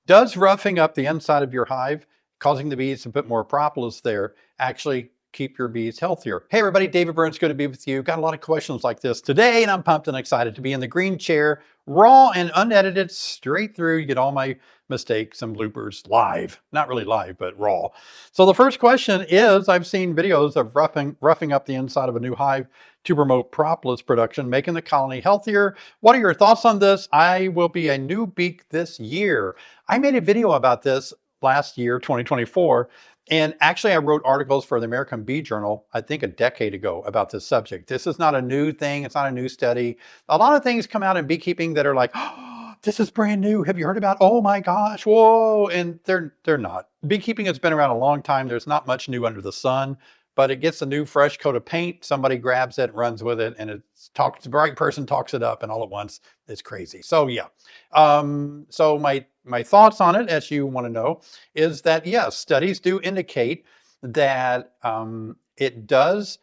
Does roughing up the inside of your hive, causing the bees to put more propolis there, actually keep your bees healthier? Hey everybody, David Burns, good to be with you. Got a lot of questions like this today, and I'm pumped and excited to be in the green chair, raw and unedited, straight through. You get all my mistakes and bloopers live. Not really live, but raw. So the first question is, I've seen videos of roughing up the inside of a new hive to promote propolis production, making the colony healthier. What are your thoughts on this? I will be a new beak this year. I made a video about this last year, 2024, and actually I wrote articles for the American Bee Journal, I think a decade ago, about this subject. This is not a new thing. It's not a new study. A lot of things come out in beekeeping that are like, oh, this is brand new. Have you heard about, oh my gosh, whoa. And they're not. Beekeeping has been around a long time. There's not much new under the sun, but it gets a new fresh coat of paint. Somebody grabs it, runs with it, and the right person talks it up, and all at once it's crazy. So yeah. So my thoughts on it, as you want to know, is that yes, studies do indicate that it does,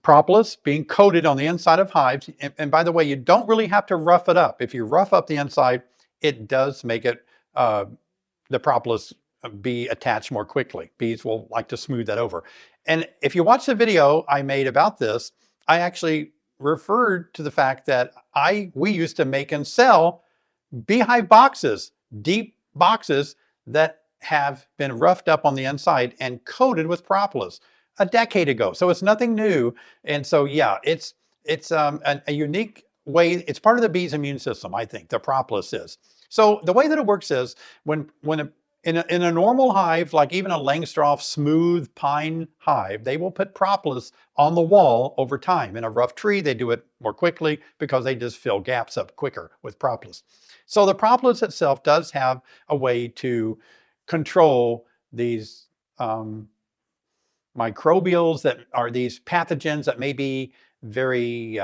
propolis being coated on the inside of hives. And by the way, you don't really have to rough it up. If you rough up the inside, it does make it, the propolis be attached more quickly. Bees will like to smooth that over. And if you watch the video I made about this, I actually referred to the fact that we used to make and sell beehive boxes, deep boxes that have been roughed up on the inside and coated with propolis a decade ago. So it's nothing new. And so, yeah, it's a unique way. It's part of the bee's immune system, I think, the propolis is. So the way that it works is in a normal hive, like even a Langstroth smooth pine hive, they will put propolis on the wall over time. In a rough tree, they do it more quickly because they just fill gaps up quicker with propolis. So the propolis itself does have a way to control these microbials that are these pathogens that may be very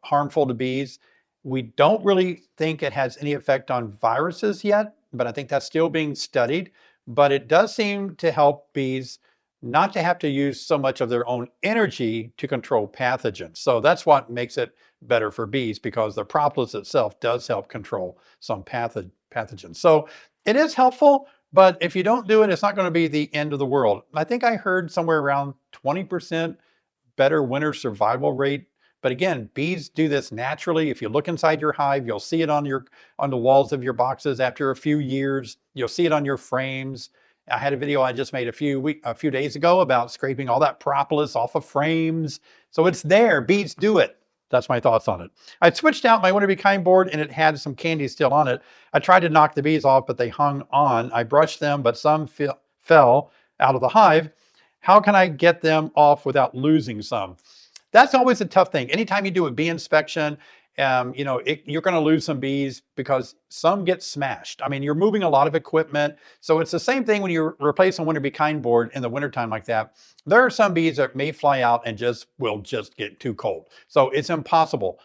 harmful to bees. We don't really think it has any effect on viruses yet, but I think that's still being studied. But it does seem to help bees not to have to use so much of their own energy to control pathogens. So that's what makes it better for bees, because the propolis itself does help control some pathogens. So it is helpful, but if you don't do it, it's not going to be the end of the world. I think I heard somewhere around 20% better winter survival rate. But again, bees do this naturally. If you look inside your hive, you'll see it on the walls of your boxes after a few years. You'll see it on your frames. I had a video I just made a few days ago about scraping all that propolis off of frames. So it's there. Bees do it. That's my thoughts on it. I switched out my Winter Be Kind board and it had some candy still on it. I tried to knock the bees off, but they hung on. I brushed them, but some fell out of the hive. How can I get them off without losing some? That's always a tough thing. Anytime you do a bee inspection, you're going to lose some bees because some get smashed. I mean, you're moving a lot of equipment. So it's the same thing when you replace a Winter Be Kind board in the wintertime like that. There are some bees that may fly out and will just get too cold. So it's impossible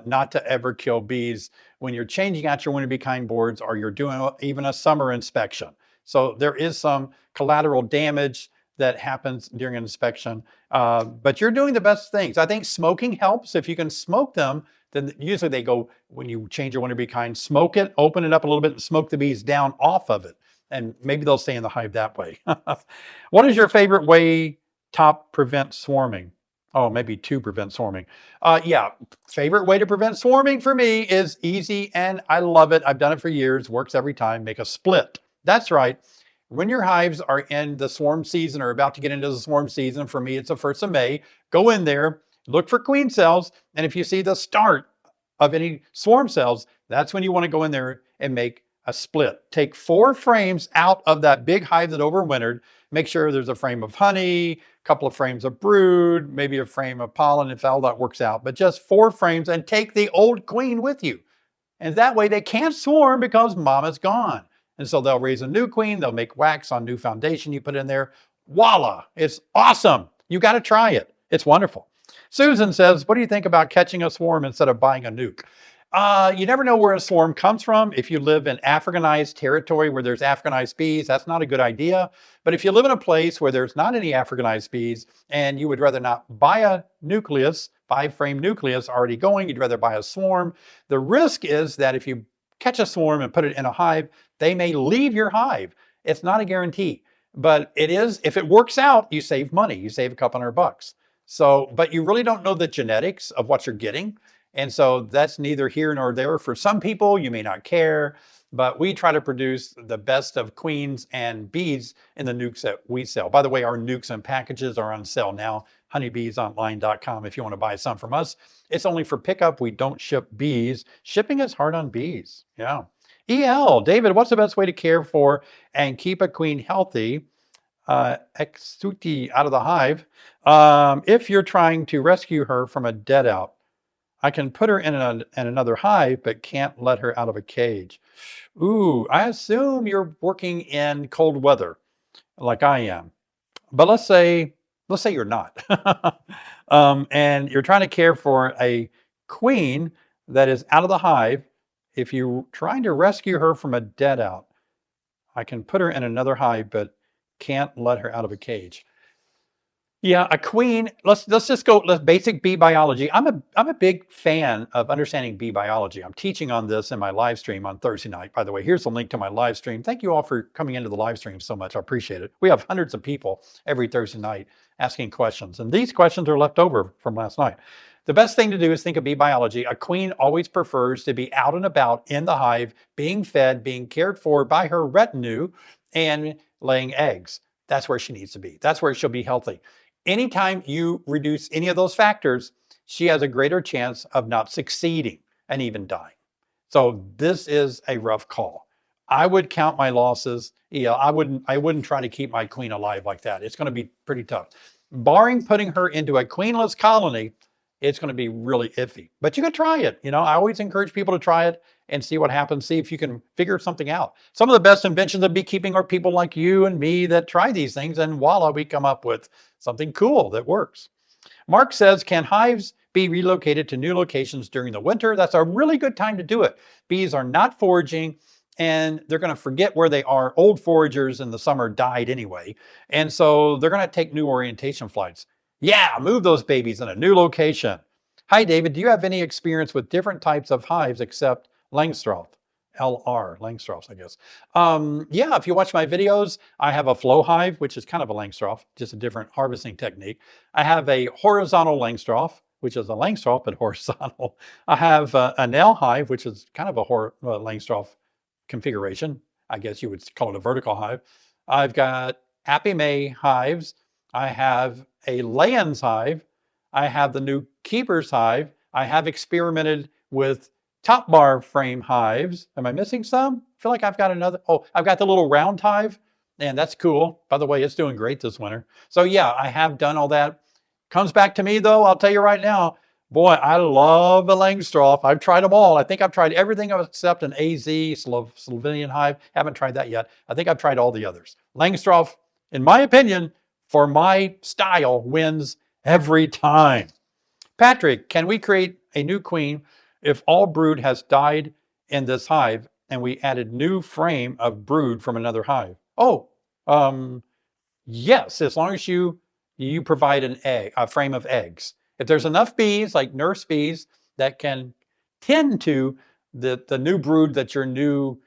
not to ever kill bees when you're changing out your Winter Be Kind boards or you're doing even a summer inspection. So there is some collateral damage that happens during an inspection, but you're doing the best things. I think smoking helps. If you can smoke them, then usually they go, when you change your Winter Be Kind, smoke it, open it up a little bit and smoke the bees down off of it. And maybe they'll stay in the hive that way. What is your favorite way to prevent swarming? Oh, maybe to prevent swarming. Yeah, favorite way to prevent swarming for me is easy and I love it. I've done it for years, works every time. Make a split. That's right. When your hives are in the swarm season or about to get into the swarm season, for me, it's the 1st of May, go in there, look for queen cells. And if you see the start of any swarm cells, that's when you want to go in there and make a split. Take 4 frames out of that big hive that overwintered. Make sure there's a frame of honey, a couple of frames of brood, maybe a frame of pollen if all that works out, but just 4 frames, and take the old queen with you. And that way they can't swarm because mama's gone. And so they'll raise a new queen, they'll make wax on new foundation you put in there. Voila, it's awesome. You got to try it. It's wonderful. Susan says, what do you think about catching a swarm instead of buying a nuke? You never know where a swarm comes from. If you live in Africanized territory where there's Africanized bees, that's not a good idea. But if you live in a place where there's not any Africanized bees and you would rather not buy a nucleus, 5-frame nucleus already going, you'd rather buy a swarm. The risk is that if you catch a swarm and put it in a hive. They may leave your hive. It's not a guarantee, but it is, if it works out, you save money. You save a couple $100. So, but you really don't know the genetics of what you're getting. And so that's neither here nor there. For some people, you may not care, but we try to produce the best of queens and bees in the nukes that we sell. By the way, our nukes and packages are on sale now. Honeybeesonline.com if you want to buy some from us. It's only for pickup. We don't ship bees. Shipping is hard on bees. Yeah. EL, David, what's the best way to care for and keep a queen healthy? Exuti out of the hive. If you're trying to rescue her from a dead out, I can put her in another hive, but can't let her out of a cage. Ooh, I assume you're working in cold weather like I am. But let's say you're not. And you're trying to care for a queen that is out of the hive. If you're trying to rescue her from a dead out, I can put her in another hive, but can't let her out of a cage. Yeah, a queen, let's just go, basic bee biology. I'm a big fan of understanding bee biology. I'm teaching on this in my live stream on Thursday night. By the way, here's the link to my live stream. Thank you all for coming into the live stream so much. I appreciate it. We have hundreds of people every Thursday night asking questions, and these questions are left over from last night. The best thing to do is think of bee biology. A queen always prefers to be out and about in the hive, being fed, being cared for by her retinue, and laying eggs. That's where she needs to be. That's where she'll be healthy. Anytime you reduce any of those factors, she has a greater chance of not succeeding and even dying. So this is a rough call. I would count my losses. Yeah, I wouldn't try to keep my queen alive like that. It's going to be pretty tough. Barring putting her into a queenless colony, it's going to be really iffy. But you can try it. You know, I always encourage people to try it and see what happens. See if you can figure something out. Some of the best inventions of beekeeping are people like you and me that try these things, and voila, we come up with something cool that works. Mark says, can hives be relocated to new locations during the winter? That's a really good time to do it. Bees are not foraging, and they're going to forget where they are. Old foragers in the summer died anyway, and so they're going to take new orientation flights. Yeah, move those babies in a new location. Hi, David. Do you have any experience with different types of hives except Langstroth? LR, Langstroths, I guess. Yeah, if you watch my videos, I have a flow hive, which is kind of a Langstroth, just a different harvesting technique. I have a horizontal Langstroth, which is a Langstroth, but horizontal. I have a nail hive, which is kind of a Langstroth configuration. I guess you would call it a vertical hive. I've got Apiary hives. I have a Layens hive. I have the new Keepers hive. I have experimented with top bar frame hives. Am I missing some? I feel like I've got another. Oh, I've got the little round hive, and that's cool. By the way, it's doing great this winter. So yeah, I have done all that. Comes back to me though, I'll tell you right now, boy, I love a Langstroth. I've tried them all. I think I've tried everything except an AZ Slovenian hive. Haven't tried that yet. I think I've tried all the others. Langstroth, in my opinion, for my style, wins every time. Patrick, can we create a new queen if all brood has died in this hive and we added new frame of brood from another hive? Oh, yes, as long as you provide a frame of eggs. If there's enough bees, like nurse bees, that can tend to the new brood that your new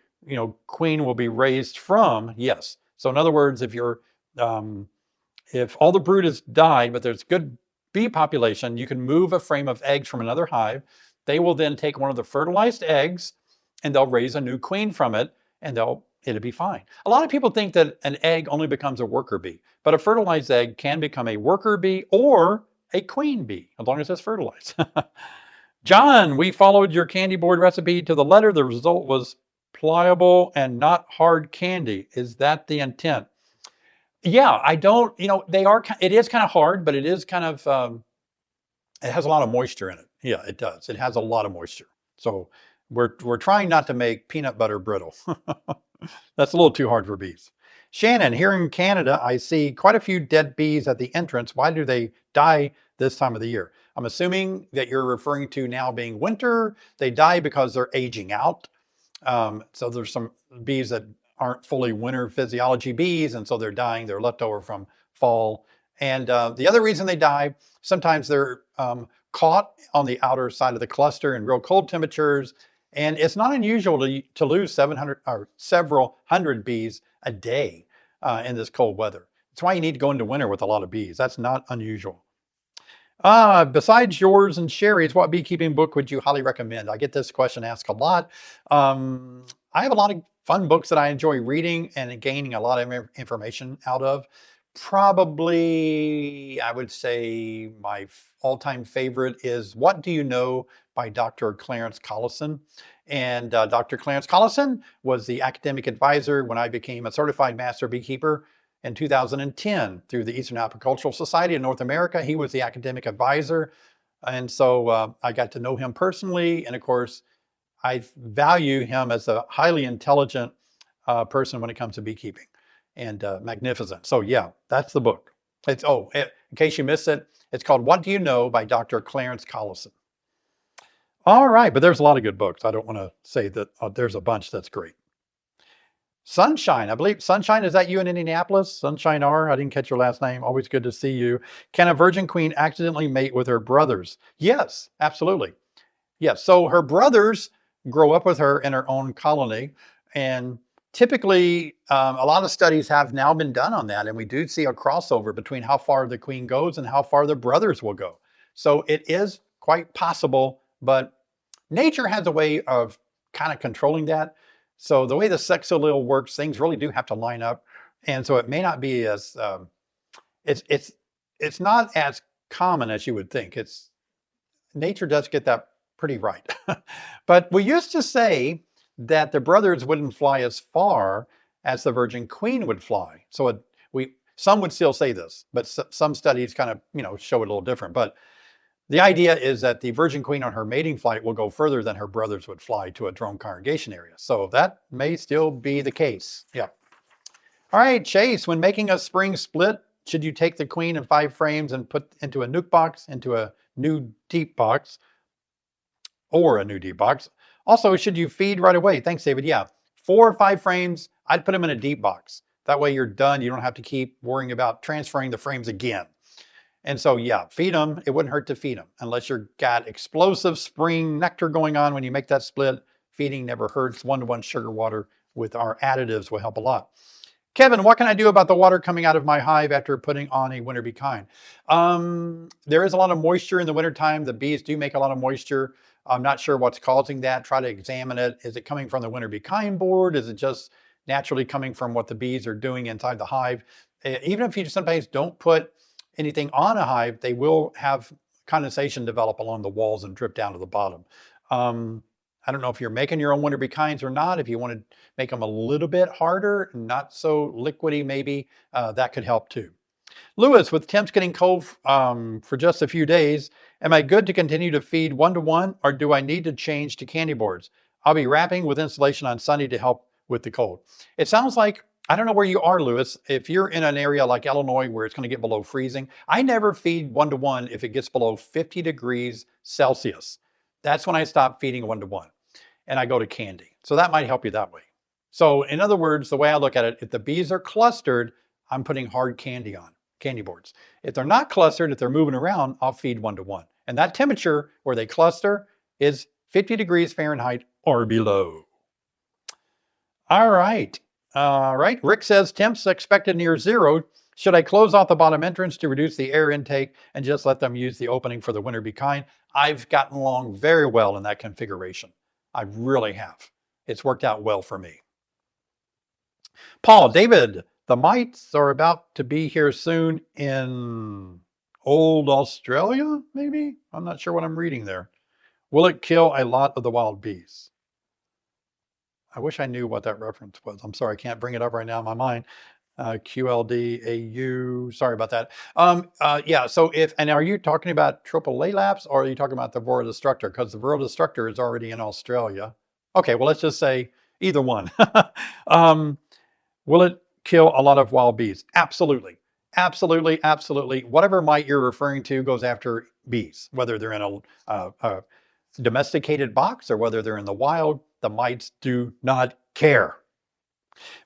queen will be raised from, yes. So in other words, if all the brood has died, but there's good bee population, you can move a frame of eggs from another hive. They will then take one of the fertilized eggs and they'll raise a new queen from it, and it'll be fine. A lot of people think that an egg only becomes a worker bee, but a fertilized egg can become a worker bee or a queen bee, as long as it's fertilized. John, we followed your candy board recipe to the letter. The result was pliable and not hard candy. Is that the intent? Yeah, I don't, it is kind of hard, but it is kind of, it has a lot of moisture in it. Yeah, it does. It has a lot of moisture. So we're trying not to make peanut butter brittle. That's a little too hard for bees. Shannon, here in Canada, I see quite a few dead bees at the entrance. Why do they die this time of the year? I'm assuming that you're referring to now being winter. They die because they're aging out. So there's some bees that aren't fully winter physiology bees, and so they're dying. They're left over from fall. And the other reason they die, sometimes they're caught on the outer side of the cluster in real cold temperatures, And it's not unusual to lose 700 or several hundred bees a day in this cold weather. That's why you need to go into winter with a lot of bees. That's not unusual. Besides yours and Sherry's, what beekeeping book would you highly recommend? I get this question asked a lot. I have a lot of fun books that I enjoy reading and gaining a lot of information out of. Probably, I would say my all-time favorite is What Do You Know by Dr. Clarence Collison. And Dr. Clarence Collison was the academic advisor when I became a certified master beekeeper in 2010 through the Eastern Apicultural Society in North America. He was the academic advisor. And so I got to know him personally. And of course, I value him as a highly intelligent person when it comes to beekeeping, and magnificent. So yeah, that's the book. It's, in case you missed it, it's called What Do You Know by Dr. Clarence Collison. All right, but there's a lot of good books. I don't want to say that there's a bunch that's great. Sunshine, I believe. Sunshine, is that you in Indianapolis? Sunshine R, I didn't catch your last name. Always good to see you. Can a virgin queen accidentally mate with her brothers? Yes, absolutely. Yes, so her brothers grow up with her in her own colony. And typically, a lot of studies have now been done on that. And we do see a crossover between how far the queen goes and how far the brothers will go. So it is quite possible, but nature has a way of kind of controlling that. So the way the sex allele works, things really do have to line up. And so it may not be as, it's not as common as you would think. Nature does get that pretty right. But we used to say that the brothers wouldn't fly as far as the virgin queen would fly. So some would still say this, but some studies kind of, show it a little different. But the idea is that the virgin queen on her mating flight will go further than her brothers would fly to a drone congregation area. So that may still be the case. Yeah. All right, Chase, when making a spring split, should you take the queen in 5 frames and put into a nuke box, into a new deep box, or a new deep box? Also, should you feed right away? Thanks, David. Yeah, 4 or 5 frames, I'd put them in a deep box. That way you're done. You don't have to keep worrying about transferring the frames again. And so, yeah, feed them. It wouldn't hurt to feed them. Unless you've got explosive spring nectar going on when you make that split, feeding never hurts. 1-to-1 sugar water with our additives will help a lot. Kevin, what can I do about the water coming out of my hive after putting on a winter bee kind? There is a lot of moisture in the wintertime. The bees do make a lot of moisture. I'm not sure what's causing that. Try to examine it. Is it coming from the winter bee kind board? Is it just naturally coming from what the bees are doing inside the hive? Even if you sometimes don't put anything on a hive, they will have condensation develop along the walls and drip down to the bottom. I don't know if you're making your own winter bee kinds or not. If you want to make them a little bit harder, not so liquidy maybe, that could help too. Lewis, with temps getting cold for just a few days, am I good to continue to feed 1-to-1 or do I need to change to candy boards? I'll be wrapping with insulation on Sunday to help with the cold. It sounds like, I don't know where you are, Lewis. If you're in an area like Illinois where it's going to get below freezing, I never feed 1-to-1 if it gets below 50 degrees Celsius. That's when I stop feeding 1-to-1 and I go to candy. So that might help you that way. So in other words, the way I look at it, if the bees are clustered, I'm putting hard candy on, candy boards. If they're not clustered, if they're moving around, I'll feed 1-to-1. And that temperature where they cluster is 50 degrees Fahrenheit or below. All right. Rick says temps expected near 0. Should I close off the bottom entrance to reduce the air intake and just let them use the opening for the winter bee kind? I've gotten along very well in that configuration. I really have. It's worked out well for me. Paul, David, the mites are about to be here soon in old Australia, maybe? I'm not sure what I'm reading there. Will it kill a lot of the wild bees? I wish I knew what that reference was. I'm sorry, I can't bring it up right now in my mind. QLDAU, sorry about that. Yeah, so and are you talking about Tropolalaps or are you talking about the Varroa destructor? Because the Varroa destructor is already in Australia. Okay, well, let's just say either one. Will it kill a lot of wild bees? Absolutely. Absolutely, absolutely. Whatever mite you're referring to goes after bees, whether they're in a domesticated box or whether they're in the wild, the mites do not care.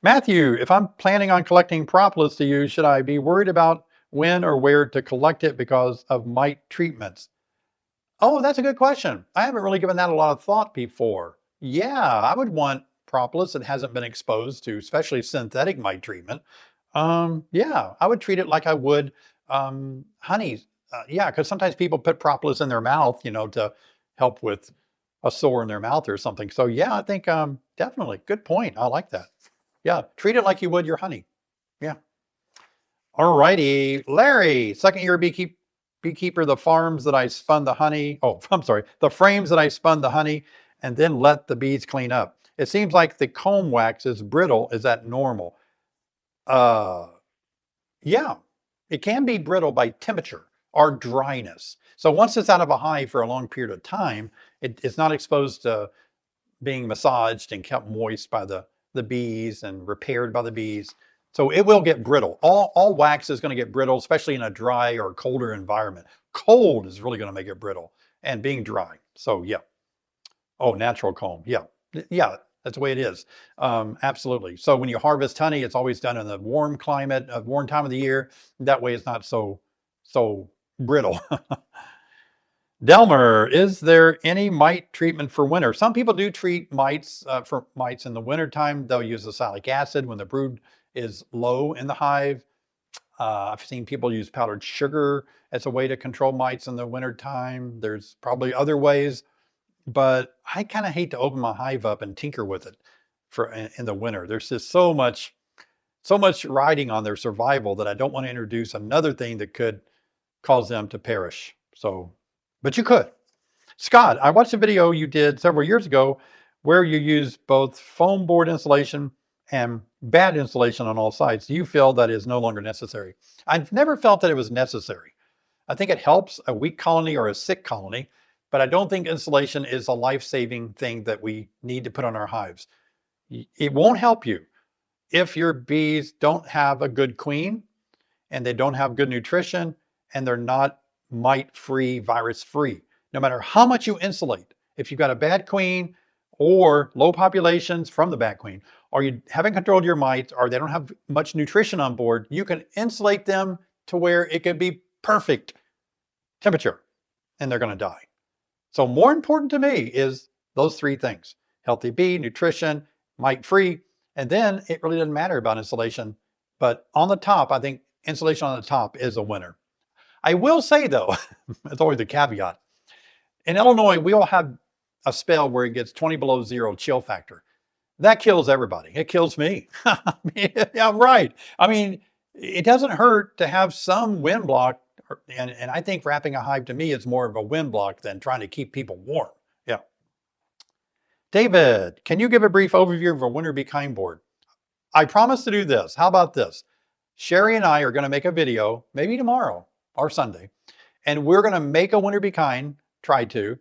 Matthew, if I'm planning on collecting propolis to use, should I be worried about when or where to collect it because of mite treatments? Oh, that's a good question. I haven't really given that a lot of thought before. Yeah, I would want propolis that hasn't been exposed to, especially synthetic mite treatment. Yeah, I would treat it like I would honey. Yeah, because sometimes people put propolis in their mouth, to help with a sore in their mouth or something. So yeah, I think definitely good point. I like that. Yeah, treat it like you would your honey. Yeah. All righty, Larry, second year beekeeper. The farms that I spun the honey. Oh, I'm sorry, the frames that I spun the honey, and then let the bees clean up. It seems like the comb wax is brittle. Is that normal? Uh, yeah, it can be brittle by temperature or dryness. So once it's out of a hive for a long period of time, it's not exposed to being massaged and kept moist by the bees and repaired by the bees. So it will get brittle. All wax is going to get brittle, especially in a dry or colder environment. Cold is really going to make it brittle and being dry. So yeah. Oh, natural comb. Yeah. Yeah, that's the way it is. Absolutely. So when you harvest honey, it's always done in the warm climate, a warm time of the year. That way it's not so brittle. Delmer, is there any mite treatment for winter? Some people do treat mites for mites in the wintertime. They'll use the salicylic acid when the brood is low in the hive. I've seen people use powdered sugar as a way to control mites in the wintertime. There's probably other ways, but I kind of hate to open my hive up and tinker with it in the winter. There's just so much riding on their survival that I don't want to introduce another thing that could cause them to perish. So, but you could. Scott, I watched a video you did several years ago where you used both foam board insulation and bad insulation on all sides. Do you feel that is no longer necessary? I've never felt that it was necessary. I think it helps a weak colony or a sick colony, but I don't think insulation is a life-saving thing that we need to put on our hives. It won't help you if your bees don't have a good queen and they don't have good nutrition and they're not mite-free, virus-free. No matter how much you insulate, if you've got a bad queen or low populations from the bad queen, or you haven't controlled your mites, or they don't have much nutrition on board, you can insulate them to where it could be perfect temperature and they're going to die. So more important to me is those three things: healthy bee, nutrition, mite-free, and then it really doesn't matter about insulation. But on the top, I think insulation on the top is a winner. I will say though, it's always a caveat. In Illinois, we all have a spell where it gets 20 below zero chill factor. That kills everybody. It kills me. Yeah, right. I mean, it doesn't hurt to have some wind block. And I think wrapping a hive to me is more of a wind block than trying to keep people warm. Yeah. David, can you give a brief overview of a winter bee kind board? I promise to do this. How about this? Sherry and I are going to make a video, maybe tomorrow or Sunday, and we're going to make a winter bee kind, try to,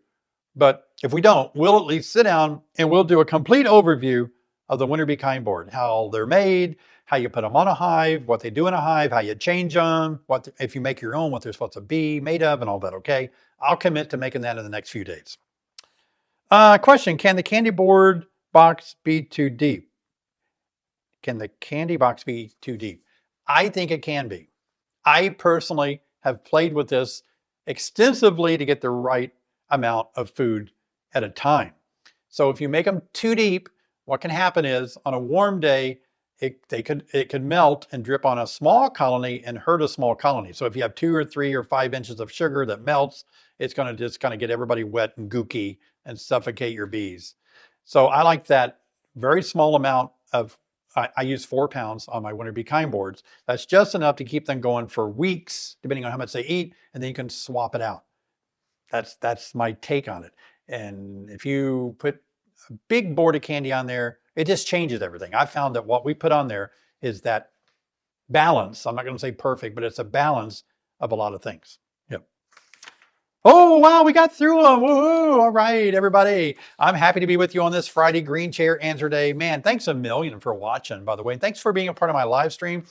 but if we don't, we'll at least sit down and we'll do a complete overview of the winter bee kind board, how they're made, how you put them on a hive, what they do in a hive, how you change them, if you make your own, what they're supposed to be made of and all that, okay? I'll commit to making that in the next few days. Question, can the candy board box be too deep? Can the candy box be too deep? I think it can be. I personally have played with this extensively to get the right amount of food at a time. So if you make them too deep, what can happen is on a warm day, it could melt and drip on a small colony and hurt a small colony. So if you have 2 or 3 or 5 inches of sugar that melts, it's going to just kind of get everybody wet and gooky and suffocate your bees. So I like that very small amount of, I use 4 pounds on my winter bee kind boards. That's just enough to keep them going for weeks, depending on how much they eat, and then you can swap it out. That's my take on it. And if you put a big board of candy on there, it just changes everything. I found that what we put on there is that balance. I'm not going to say perfect, but it's a balance of a lot of things. Yep. Oh, wow, we got through them. Woo-hoo. All right, everybody. I'm happy to be with you on this Friday Green Chair Answer Day. Man, thanks a million for watching, by the way. Thanks for being a part of my live stream.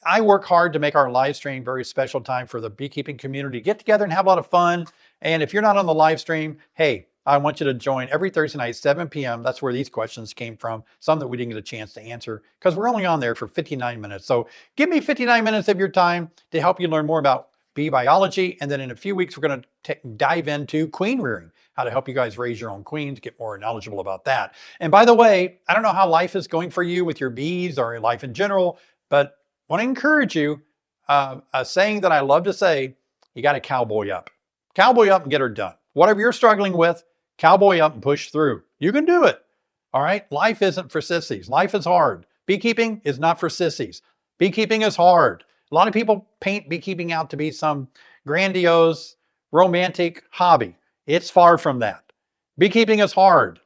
I work hard to make our live stream very special time for the beekeeping community. Get together and have a lot of fun. And if you're not on the live stream, hey, I want you to join every Thursday night, 7 p.m. That's where these questions came from, some that we didn't get a chance to answer because we're only on there for 59 minutes. So give me 59 minutes of your time to help you learn more about bee biology. And then in a few weeks, we're going to dive into queen rearing, how to help you guys raise your own queens, get more knowledgeable about that. And by the way, I don't know how life is going for you with your bees or life in general, but I want to encourage you, a saying that I love to say, you got to cowboy up. Cowboy up and get her done. Whatever you're struggling with, cowboy up and push through. You can do it. All right. Life isn't for sissies. Life is hard. Beekeeping is not for sissies. Beekeeping is hard. A lot of people paint beekeeping out to be some grandiose, romantic hobby. It's far from that. Beekeeping is hard.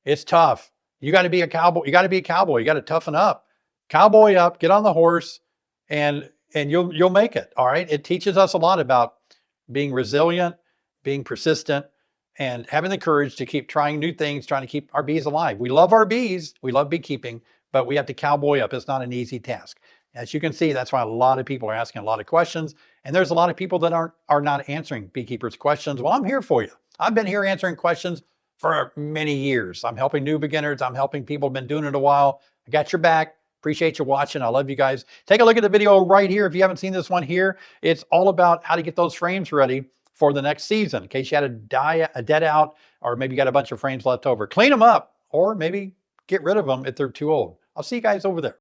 It's tough. You got to be a cowboy. You got to be a cowboy. You got to toughen up. Cowboy up, get on the horse, and you'll make it. All right. It teaches us a lot about being resilient, being persistent, and having the courage to keep trying new things, trying to keep our bees alive. We love our bees. We love beekeeping, but we have to cowboy up. It's not an easy task. As you can see, that's why a lot of people are asking a lot of questions. And there's a lot of people that are not answering beekeepers' questions. Well, I'm here for you. I've been here answering questions for many years. I'm helping new beginners. I'm helping people who've been doing it a while. I got your back. Appreciate you watching. I love you guys. Take a look at the video right here. If you haven't seen this one here, it's all about how to get those frames ready for the next season, in case you had a dead out, or maybe you got a bunch of frames left over. Clean them up, or maybe get rid of them if they're too old. I'll see you guys over there.